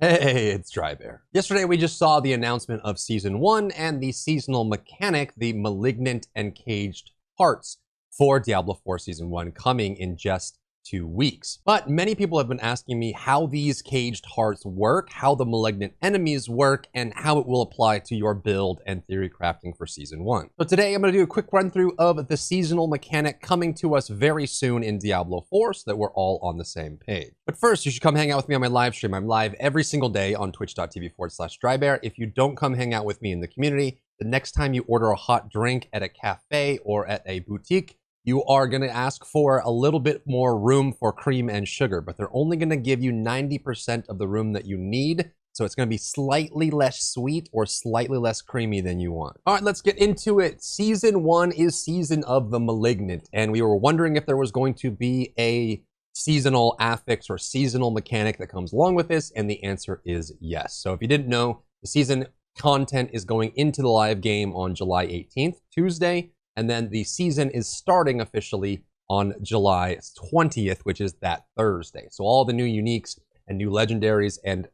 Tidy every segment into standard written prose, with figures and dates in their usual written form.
Hey, it's Drybear. Yesterday we just saw the announcement of Season 1 and the seasonal mechanic, the Malignant and Caged Hearts for Diablo 4 Season 1 coming in just 2 weeks. But many people have been asking me how these Caged Hearts work, how the Malignant enemies work, and how it will apply to your build and theory crafting for Season 1. So today I'm going to do a quick run through of the seasonal mechanic coming to us very soon in Diablo 4 so that we're all on the same page. But first, you should come hang out with me on my live stream. I'm live every single day on twitch.tv/Drybear. If you don't come hang out with me in the community, the next time you order a hot drink at a cafe or at a boutique, you are going to ask for a little bit more room for cream and sugar, but they're only going to give you 90% of the room that you need. So it's going to be slightly less sweet or slightly less creamy than you want. All right, let's get into it. Season 1 is Season of the Malignant, and we were wondering if there was going to be a seasonal affix or seasonal mechanic that comes along with this, and the answer is yes. So if you didn't know, the season content is going into the live game on July 18th, Tuesday, and then the season is starting officially on July 20th, which is that Thursday. So all the new uniques and new legendaries and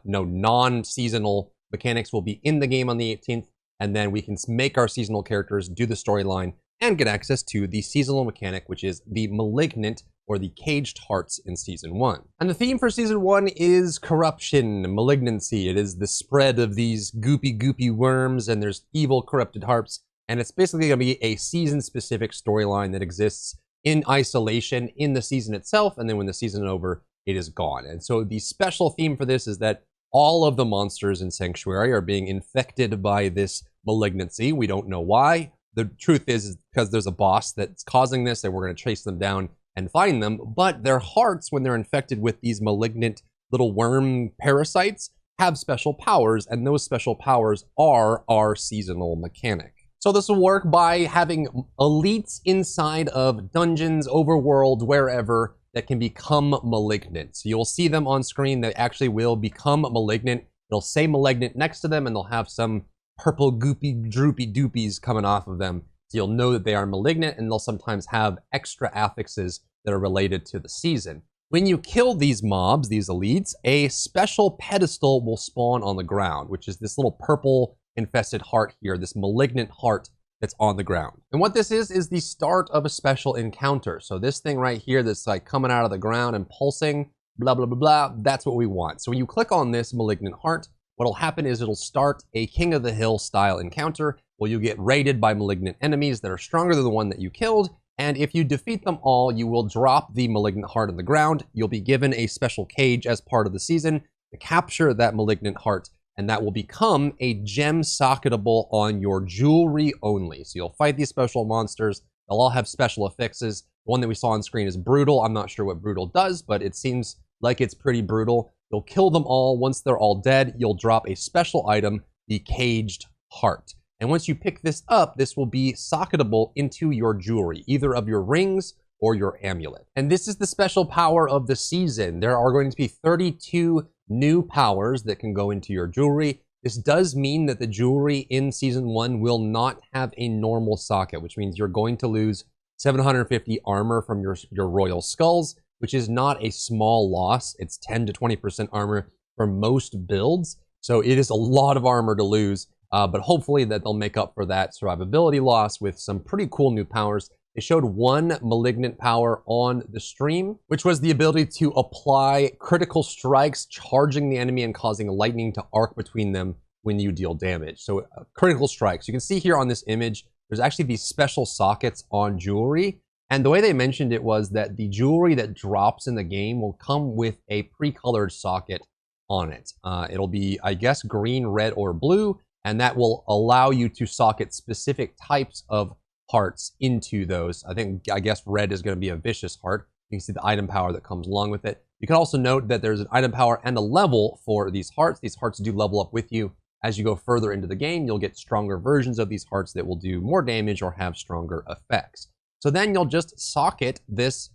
no non-seasonal mechanics will be in the game on the 18th, and then we can make our seasonal characters, do the storyline, and get access to the seasonal mechanic, which is the Malignant or the Caged Hearts in Season 1. And the theme for Season 1 is corruption, malignancy. It is the spread of these goopy worms, and there's evil corrupted hearts. And it's basically going to be a season-specific storyline that exists in isolation in the season itself, and then when the season is over, it is gone. And so the special theme for this is that all of the monsters in Sanctuary are being infected by this malignancy. We don't know why. The truth is because there's a boss that's causing this, and we're going to chase them down and find them. But their hearts, when they're infected with these malignant little worm parasites, have special powers, and those special powers are our seasonal mechanic. So this will work by having elites inside of dungeons, overworld, wherever, that can become malignant. So you'll see them on screen that actually will become malignant. It'll say malignant next to them, and they'll have some purple goopy droopy doopies coming off of them. So you'll know that they are malignant, and they'll sometimes have extra affixes that are related to the season. When you kill these mobs, these elites, a special pedestal will spawn on the ground, which is this little purple infested heart here, this malignant heart that's on the ground. And what this is the start of a special encounter. So this thing right here that's like coming out of the ground and pulsing, blah, blah, blah, blah, that's what we want. So when you click on this malignant heart, what'll happen is it'll start a King of the Hill style encounter where you get raided by malignant enemies that are stronger than the one that you killed. And if you defeat them all, you will drop the malignant heart on the ground. You'll be given a special cage as part of the season to capture that malignant heart, and that will become a gem socketable on your jewelry only. So you'll fight these special monsters. They'll all have special affixes. The one that we saw on screen is brutal. I'm not sure what brutal does, but it seems like it's pretty brutal. You'll kill them all. Once they're all dead, you'll drop a special item, the Caged Heart. And once you pick this up, this will be socketable into your jewelry, either of your rings or your amulet. And this is the special power of the season. There are going to be 32 new powers that can go into your jewelry. This does mean that the jewelry in Season 1 will not have a normal socket, which means you're going to lose 750 armor from your royal skulls, which is not a small loss. It's 10 to 20% armor for most builds. So it is a lot of armor to lose, but hopefully that they'll make up for that survivability loss with some pretty cool new powers. They showed one malignant power on the stream, which was the ability to apply critical strikes, charging the enemy and causing lightning to arc between them when you deal damage. So critical strikes. You can see here on this image, there's actually these special sockets on jewelry. And the way they mentioned it was that the jewelry that drops in the game will come with a pre-colored socket on it. It'll be, I guess, green, red, or blue, and that will allow you to socket specific types of hearts into those. I guess red is going to be a vicious heart. You can see the item power that comes along with it. You can also note that there's an item power and a level for these hearts. These hearts do level up with you. As you go further into the game, you'll get stronger versions of these hearts that will do more damage or have stronger effects. So then you'll just socket these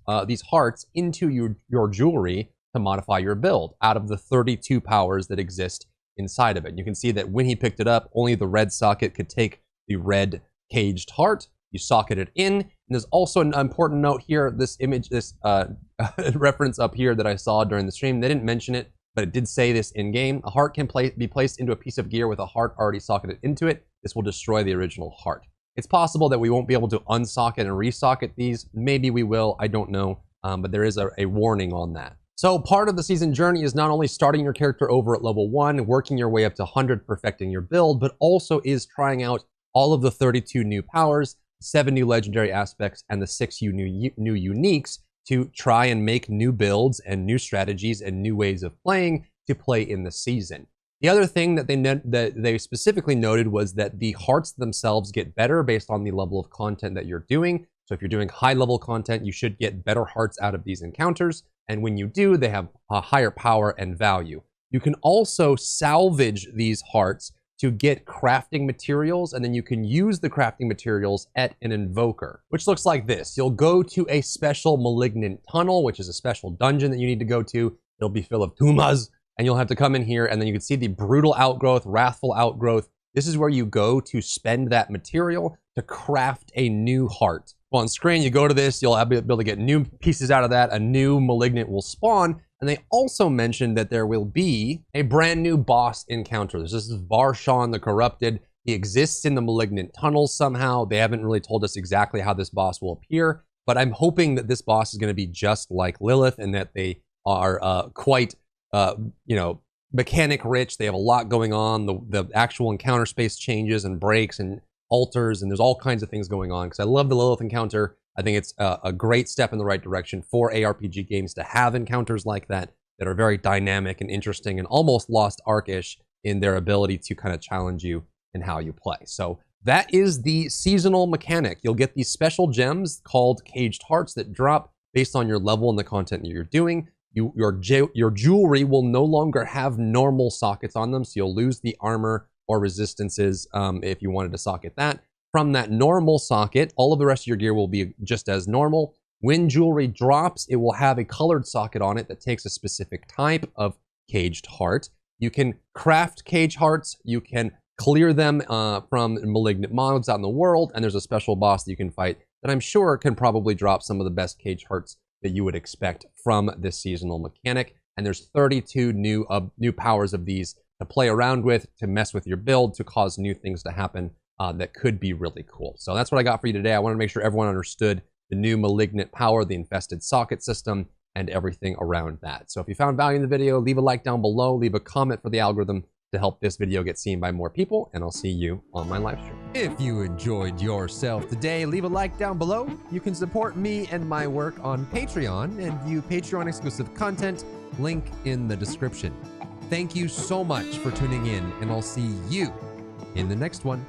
hearts into your jewelry to modify your build out of the 32 powers that exist inside of it. You can see that when he picked it up, only the red socket could take the red Caged Heart. You socket it in. And there's also an important note here, this image, this reference up here that I saw during the stream. They didn't mention it, but it did say this in game. A heart can be placed into a piece of gear with a heart already socketed into it. This will destroy the original heart. It's possible that we won't be able to unsocket and resocket these. Maybe we will, I don't know, but there is a warning on that. So part of the season journey is not only starting your character over at level 1, working your way up to 100, perfecting your build, but also is trying out all of the 32 new powers, 7 new legendary aspects, and the 6 new uniques to try and make new builds and new strategies and new ways of playing to play in the season. The other thing that they specifically noted was that the hearts themselves get better based on the level of content that you're doing. So if you're doing high level content, you should get better hearts out of these encounters. And when you do, they have a higher power and value. You can also salvage these hearts to get crafting materials, and then you can use the crafting materials at an invoker, which looks like this. You'll go to a special Malignant tunnel, which is a special dungeon that you need to go to. It'll be full of tumas, and you'll have to come in here, and then you can see the brutal outgrowth, wrathful outgrowth. This is where you go to spend that material to craft a new heart. On screen, you go to this, you'll be able to get new pieces out of that. A new Malignant will spawn. And they also mentioned that there will be a brand new boss encounter. This is Varshan the Corrupted. He exists in the Malignant tunnels somehow. They haven't really told us exactly how this boss will appear, but I'm hoping that this boss is going to be just like Lilith and that they are quite, mechanic rich. They have a lot going on. The actual encounter space changes and breaks and altars, and there's all kinds of things going on because I love the Lilith encounter. I think it's a great step in the right direction for ARPG games to have encounters like that are very dynamic and interesting and almost Lost Ark-ish in their ability to kind of challenge you in how you play. So that is the seasonal mechanic. You'll get these special gems called Caged Hearts that drop based on your level and the content that you're doing. Your jewelry will no longer have normal sockets on them, so you'll lose the armor or resistances if you wanted to socket that. From that normal socket, all of the rest of your gear will be just as normal. When jewelry drops, it will have a colored socket on it that takes a specific type of Caged Heart. You can craft Caged Hearts, you can clear them from Malignant mobs out in the world, and there's a special boss that you can fight that I'm sure can probably drop some of the best Caged Hearts that you would expect from this seasonal mechanic. And there's 32 new powers of these to play around with, to mess with your build, to cause new things to happen that could be really cool. So that's what I got for you today. I wanted to make sure everyone understood the new Malignant power, the infested socket system, and everything around that. So if you found value in the video, leave a like down below, leave a comment for the algorithm to help this video get seen by more people, and I'll see you on my live stream. If you enjoyed yourself today, leave a like down below. You can support me and my work on Patreon and view Patreon exclusive content, link in the description. Thank you so much for tuning in, and I'll see you in the next one.